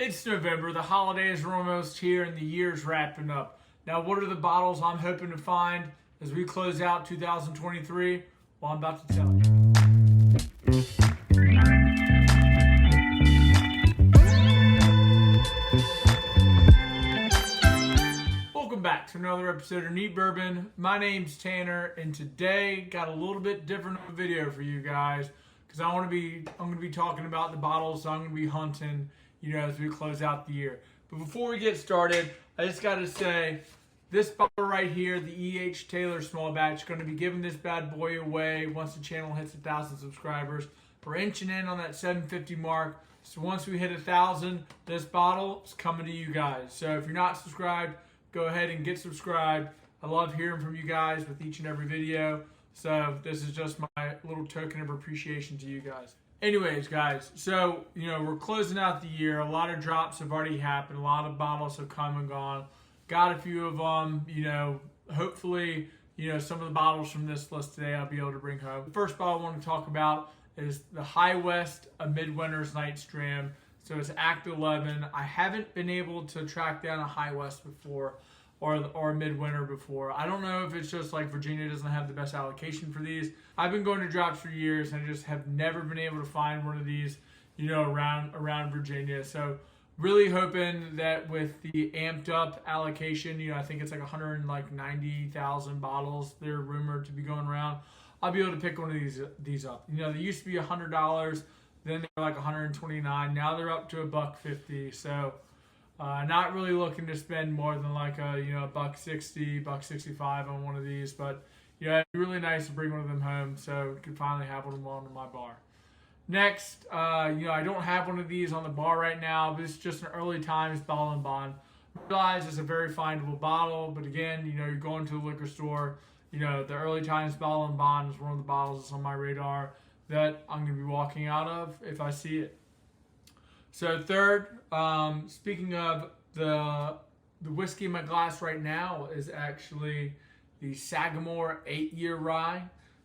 It's November, the holidays are almost here, and the year's wrapping up. Now, what are the bottles I'm hoping to find as we close out 2023? Well, I'm about to tell you. Welcome back to another episode of Neat Bourbon. My name's Tanner, and today got a little bit different of a video for you guys because I'm going to be talking about the bottles I'm going to be hunting, as we close out the year. But before we get started, I just got to say, this bottle right here, the E.H. Taylor Small Batch, going to be giving this bad boy away once the channel hits 1,000 subscribers. We're inching in on that 750 mark. So once we hit 1,000, this bottle is coming to you guys. So if you're not subscribed, go ahead and get subscribed. I love hearing from you guys with each and every video. So this is just my little token of appreciation to you guys. Anyways, guys, so, we're closing out the year. A lot of drops have already happened. A lot of bottles have come and gone. Got a few of them, hopefully, some of the bottles from this list today I'll be able to bring home. The first bottle I want to talk about is the High West, a Midwinter's Night's Dram. So it's Act 11. I haven't been able to track down a High West before or a Midwinter before. I don't know if it's just like Virginia doesn't have the best allocation for these. I've been going to drops for years and I just have never been able to find one of these, around Virginia. So really hoping that with the amped up allocation, I think it's like 190,000 bottles they're rumored to be going around. I'll be able to pick one of these up. They used to be $100, then they were like $129. Now they're up to $150. So not really looking to spend more than like a $160, $165 on one of these, but it'd be really nice to bring one of them home so we could finally have one of them on my bar. Next, I don't have one of these on the bar right now, but it's just an early times bottle and bond. I realize it's a very findable bottle, but again, you're going to the liquor store. The early times bottle and bond is one of the bottles that's on my radar that I'm going to be walking out of if I see it. So third, speaking of the whiskey in my glass right now is actually the Sagamore 8-year rye.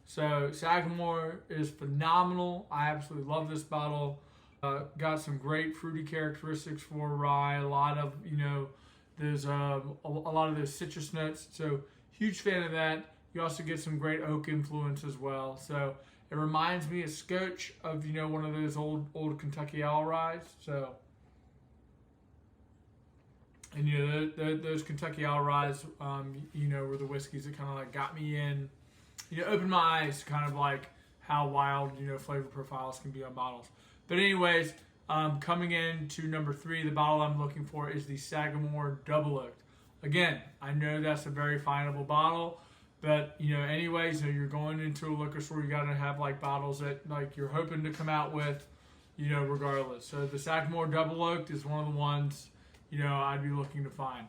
So Sagamore is phenomenal. I absolutely love this bottle. Got some great fruity characteristics for rye. A lot of there's a lot of those citrus notes. So huge fan of that. You also get some great oak influence as well. So it reminds me a scotch of one of those old Kentucky Owl ryes. So and those Kentucky Owl ryes, were the whiskeys that kind of like got me in. Opened my eyes to kind of like how wild, flavor profiles can be on bottles. But anyways, coming in to number 3, the bottle I'm looking for is the Sagamore Double Oaked. Again, I know that's a very findable bottle, but, anyways, you're going into a liquor store, you got to have like bottles that like you're hoping to come out with, regardless. So the Sagamore Double Oaked is one of the ones, I'd be looking to find.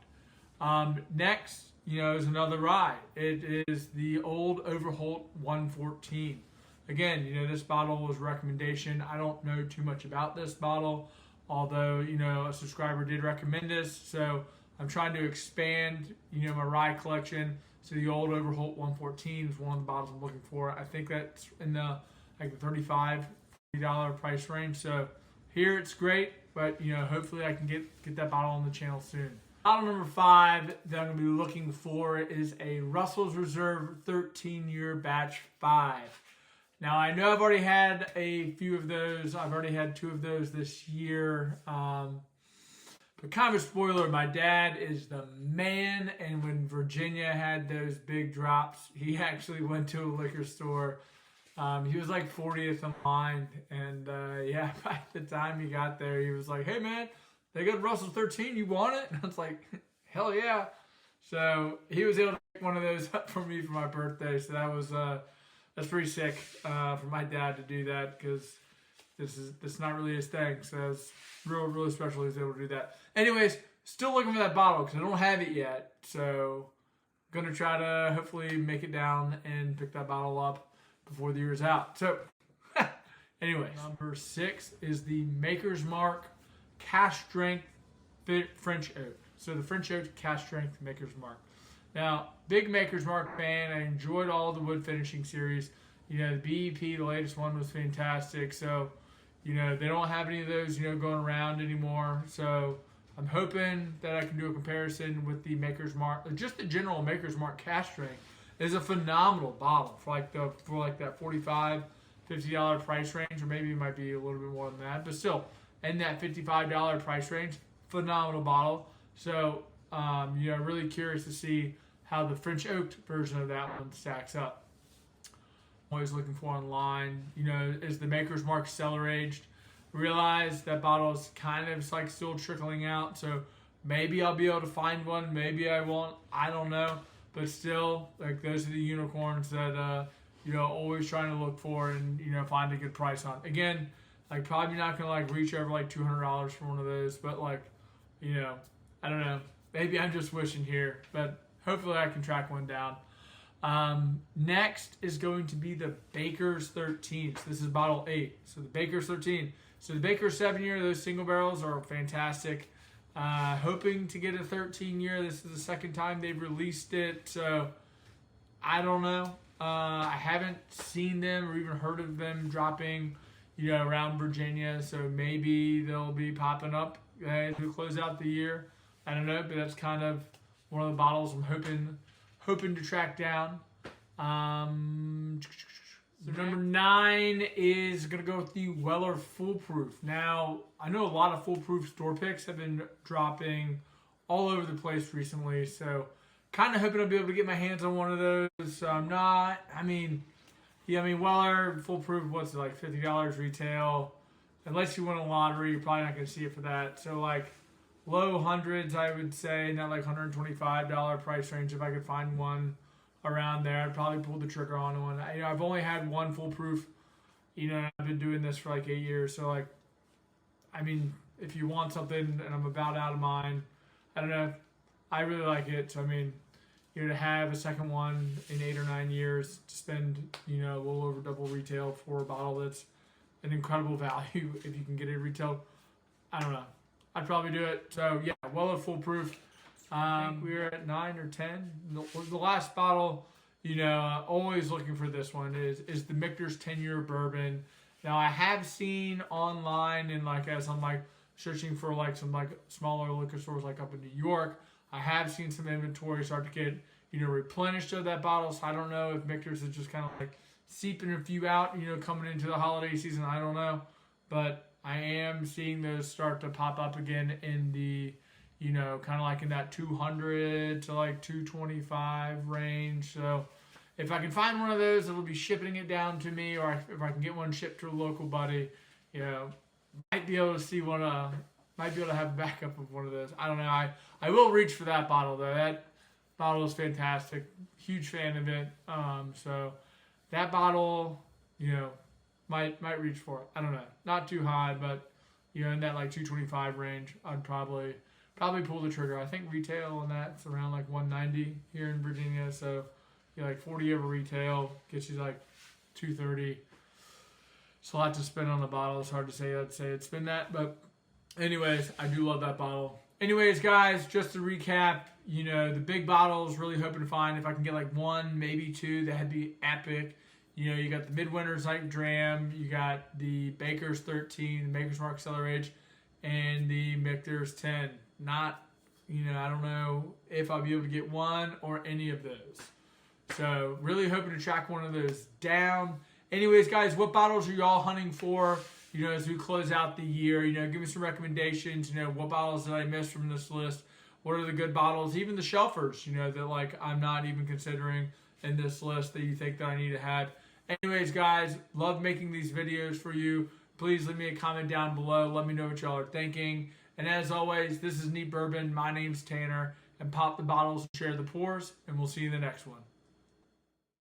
Next, is another rye. It is the Old Overholt 114. Again, this bottle was a recommendation. I don't know too much about this bottle, although, a subscriber did recommend this. So I'm trying to expand, my rye collection. So the Old Overholt 114 is one of the bottles I'm looking for. I think that's in the like the $35, $40 price range. So here it's great, but, hopefully I can get that bottle on the channel soon. Bottle number 5 that I'm going to be looking for is a Russell's Reserve 13-year batch 5. Now, I know I've already had a few of those. I've already had 2 of those this year. But kind of a spoiler, my dad is the man, and when Virginia had those big drops, he actually went to a liquor store. He was like 40th in line, and by the time he got there, he was like, "Hey, man, they got Russell 13, you want it?" And I was like, hell yeah. So he was able to pick one of those up for me for my birthday. So that's pretty sick for my dad to do that because this is not really his thing. So it's really special he was able to do that. Anyways, still looking for that bottle because I don't have it yet. So I'm going to try to hopefully make it down and pick that bottle up before the year's out. So anyways, number 6 is the Maker's Mark Cask Strength French Oak. So the French Oak Cask Strength Maker's Mark. Now, big Maker's Mark fan. I enjoyed all the wood finishing series. The BEP, the latest one, was fantastic. So, They don't have any of those, going around anymore. So I'm hoping that I can do a comparison with the Maker's Mark, just the general Maker's Mark cask strength is a phenomenal bottle for like that $45, $50 price range, or maybe it might be a little bit more than that, but still in that $55 price range, phenomenal bottle. So really curious to see how the French oaked version of that one stacks up. I'm always looking for online, is the Maker's Mark cellar aged? Realize that bottle is kind of like still trickling out, so maybe I'll be able to find one, maybe I won't, I don't know, but still, like, those are the unicorns that always trying to look for and find a good price on. Again, like, probably not gonna like reach over like $200 for one of those, but like, I don't know, maybe I'm just wishing here, but hopefully I can track one down. Next is going to be the Baker's 13. So this is bottle 8. So the Baker's 13. So the Baker's 7-year, those single barrels are fantastic. Hoping to get a 13-year. This is the second time they've released it. So I don't know. I haven't seen them or even heard of them dropping, around Virginia. So maybe they'll be popping up as we close out the year. I don't know, but that's kind of one of the bottles I'm hoping to track down. So number 9 is going to go with the Weller Foolproof. Now, I know a lot of Foolproof store picks have been dropping all over the place recently, so kind of hoping I'll be able to get my hands on one of those. So I'm not, Weller Foolproof, what's it, like $50 retail? Unless you win a lottery, you're probably not going to see it for that. So like low hundreds, I would say, not like $125 price range if I could find one around there. I'd probably pull the trigger on one. I've only had one Foolproof. I've been doing this for like 8 years. So like, if you want something and I'm about out of mine, I don't know. I really like it. So to have a second one in 8 or 9 years, to spend a little over double retail for a bottle that's an incredible value if you can get it retail. I don't know. I'd probably do it. So yeah, Weller Foolproof. I think we were at 9 or 10. The last bottle, always looking for this one is the Michter's 10-year bourbon. Now I have seen online and as I'm searching for some smaller liquor stores up in New York, I have seen some inventory start to get replenished of that bottle. So I don't know if Michter's is just kind of seeping a few out, coming into the holiday season. I don't know, but I am seeing those start to pop up again in the kind of in that 200 to 225 range. So if I can find one of those, it'll be shipping it down to me, or if I can get one shipped to a local buddy, might be able to see one. Might be able to have a backup of one of those. I don't know. I will reach for that bottle though. That bottle is fantastic. Huge fan of it. So that bottle, might reach for it. I don't know. Not too high, but in that 225 range, I'd probably pull the trigger. I think retail on that's around $190 here in Virginia. So 40 over retail gets you $230. It's a lot to spend on the bottle. It's hard to say I'd spend that, but anyways, I do love that bottle. Anyways, guys, just to recap, the big bottles, really hoping to find if I can get one, maybe two, that'd be epic. You got the Midwinter's Dram, you got the Baker's 13, the Maker's Mark Cellar Age, and the Michter's 10. Not, I don't know if I'll be able to get one or any of those. So really hoping to track one of those down. Anyways, guys, what bottles are y'all hunting for, as we close out the year? Give me some recommendations. What bottles did I miss from this list? What are the good bottles? Even the shelfers, that I'm not even considering in this list that you think that I need to have. Anyways, guys, love making these videos for you. Please leave me a comment down below. Let me know what y'all are thinking. And as always, this is Neat Bourbon. My name's Tanner. And pop the bottles and share the pours. And we'll see you in the next one.